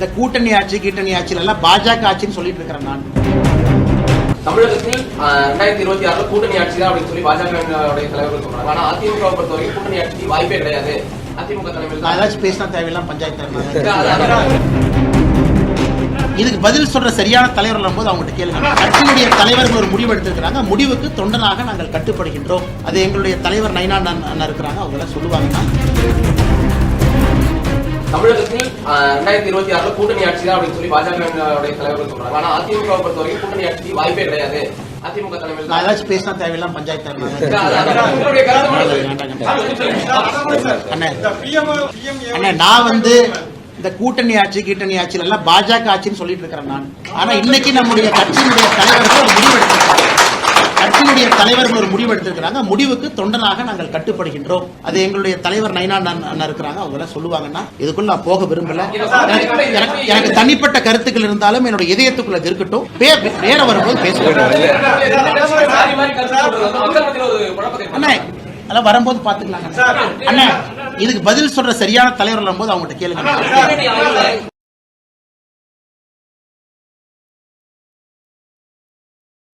இந்த கூட்டணி ஆட்சியில எல்லாம் பாஜக ஆட்சின்னு சொல்லிட்டு இருக்கிறேன் நான். தமிழகத்தில் 2026 கூட்டணி ஆட்சி தான் அப்படின்னு சொல்லி பாஜக தலைவர்கள் சொல்றாங்க. ஆனா அதிமுக பொறுத்தவரைக்கும் கூட்டணி ஆட்சி வாய்ப்பே கிடையாது. அதிமுக தலைமையில் நான் ஏதாச்சும் பேசினா தேவையில்லாம் பஞ்சாயத்து இதுக்கு பதில் சொல்ற சரியான தலைவர் போது அவங்ககிட்ட கேளுங்க. கட்சியினுடைய தலைவர்கள் ஒரு முடிவு எடுத்திருக்கிறாங்க. முடிவுக்கு தொண்டனாக நாங்கள் கட்டுப்படுகின்றோம். அது எங்களுடைய தலைவர் நைனா அண்ணா இருக்கிறாங்க, அவங்க எல்லாம் சொல்லுவாங்கன்னா. தமிழகத்தில் 2026 கூட்டணி ஆட்சி தான் அப்படின்னு சொல்லி பாஜக தலைவர்கள் சொல்றாங்க. ஆனா அதிமுக பொறுத்தவரைக்கும் கூட்டணி ஆட்சி வாய்ப்பே கிடையாது. அதிமுக தலைமையில் நான் ஏதாச்சும் பேசினா தேவையில்லாம் பஞ்சாயத்து அண்ணா. நான் இந்த கூட்டணி ஆட்சியில எல்லாம் பாஜக ஆட்சின்னு சொல்லிட்டு இருக்கிறேன் நான். ஆனா இன்னைக்கு நம்முடைய கட்சியினுடைய தலைவர்கள் ஒரு முடிவு எடுத்திருக்கிறாங்க. முடிவுக்கு தொண்டனாக நாங்கள் கட்டுப்படுகின்றோம். அது எங்களுடைய தலைவர் நைனா அண்ணா இருக்கிறாங்க, அவங்க எல்லாம் சொல்லுவாங்கன்னா. இதுக்குள்ள நான் போக விரும்பல. எனக்கு தனிப்பட்ட கருத்துக்கள் இருந்தாலும் என்னோட இதயத்துக்குள்ள இருக்கட்டும். வேற வரும்போது பேசுவேன். அண்ணா அதெல்லாம் வரும்போது பாத்துக்கலாங்க. அண்ணா இதுக்கு பதில் சொல்ற சரியான தலைவர் போது அவங்ககிட்ட கேளுங்க.